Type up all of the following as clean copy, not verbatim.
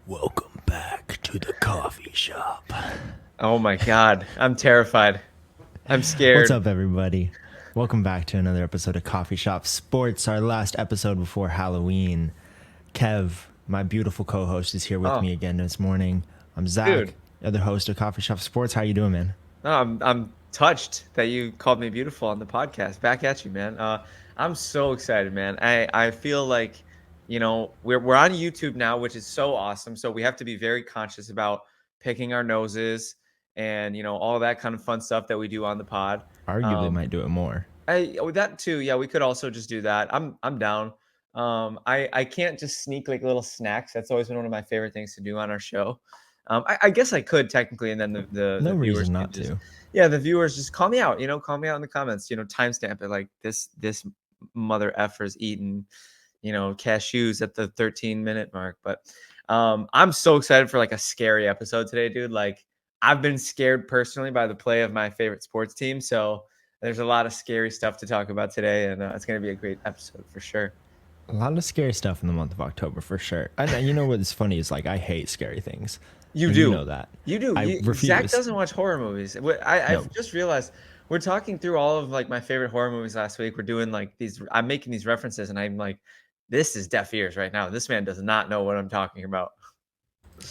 Welcome back to the coffee shop. Oh my God, I'm terrified. I'm What's scared. up, everybody? Welcome back to another episode of Coffee Shop Sports, our last episode before Halloween. Kev, my beautiful co-host, is here with Oh, me again this morning. I'm Zach, dude. other host of Coffee Shop Sports. How you doing, man? No, I'm touched that you called me beautiful on the podcast. Back at you, man. I'm so excited, man. I feel like, we're on YouTube now, which is so awesome. So we have to be very conscious about picking our noses and all that kind of fun stuff that we do on the pod. Arguably Um, might do it more. that too. Yeah, we could also just do that. I'm down. I can't just sneak like little snacks. That's always been one of my favorite things to do on our show. I guess I could technically, and then the No viewers reason can not just to. yeah, the viewers just call me out. Call me out in the comments. Timestamp it like this mother effer's eating cashews at the 13-minute mark. But I'm so excited for like a scary episode today, dude. Like I've been scared personally by the play of my favorite sports team, so there's a lot of scary stuff to talk about today, and it's going to be a great episode for sure. A lot of scary stuff in the month of October for sure. And you know what's funny is like I hate scary things, You and you do. know that. You do. I Zach refuse. doesn't watch horror movies. I've No, just realized we're talking through all of like my favorite horror movies last week. We're doing like these. I'm making these references, and I'm like, this is deaf ears right now. This man does not know what I'm talking about.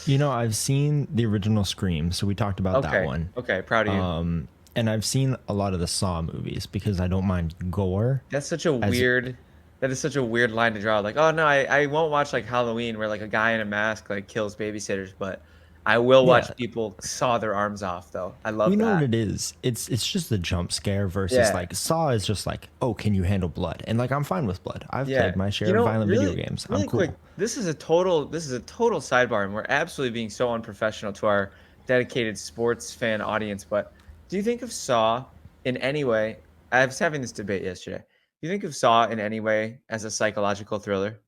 I've seen the original Scream, so we talked about that Okay. one. Okay. Proud of you. And I've seen a lot of the Saw movies because I don't mind gore. That's such a As weird. That is such a weird line to draw. Like, oh no, I won't watch like Halloween where like a guy in a mask like kills babysitters, but I will watch yeah, people saw their arms off though. I we love know what that. it is. It's just the jump scare versus Yeah. like Saw is just like, oh, can you handle blood? And like I'm fine with blood. I've Yeah. played my share of violent video Really, games. I'm really quick, cool. this is a total sidebar, and we're absolutely being so unprofessional to our dedicated sports fan audience. But do you think of Saw in any way? I was having this debate yesterday. Do you think of Saw in any way as a psychological thriller?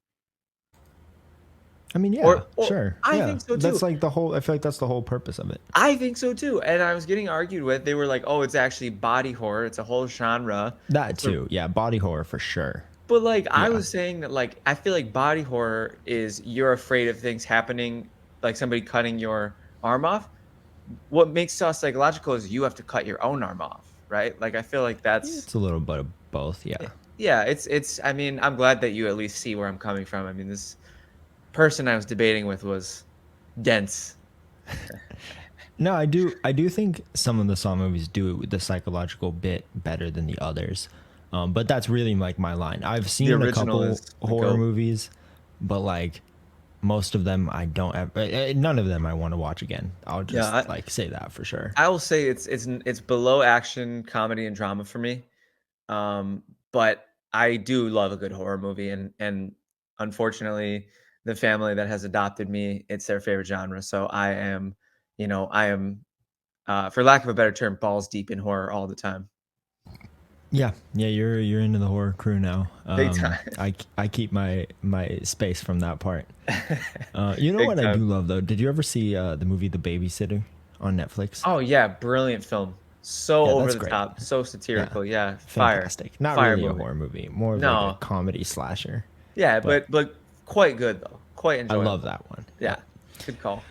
I mean, yeah, Or sure, I yeah. think so That's too. like the whole. I feel like that's the whole purpose of it. I think so too. And I was getting argued with. They were like, "Oh, it's actually body horror. It's a whole genre." That It's a too, yeah. Body horror for sure. But like I Yeah, was saying that like I feel like body horror is you're afraid of things happening, like somebody cutting your arm off. What makes Saw psychological is you have to cut your own arm off, right? Like I feel like that's it's a little bit of both. Yeah. yeah, it's I mean, I'm glad that you at least see where I'm coming from. I mean, this person I was debating with was dense. No, I do think some of the Saw movies do the psychological bit better than the others. But that's really like my line. I've The seen a original couple is the horror GOAT. movies, but like most of them I don't have, none of them I want to watch again. I'll Yeah, just like say that for sure. I will say it's below action, comedy, and drama for me. But I do love a good horror movie, and unfortunately, the family that has adopted me, it's their favorite genre. So I am, for lack of a better term, balls deep in horror all the time. Yeah, yeah, you're into the horror crew now. Big time. I keep my space from that part. You know Big what I do time. love though? Did you ever see the movie The Babysitter on Netflix? Oh yeah, brilliant film. So Yeah, over that's the great. top, so Yeah, satirical. Yeah, fire. fantastic. Not Fire really a movie. horror movie, more of like a No. comedy slasher. Yeah, But but quite good though. Quite I love enjoyable. that one. Yeah. Yeah. Good call.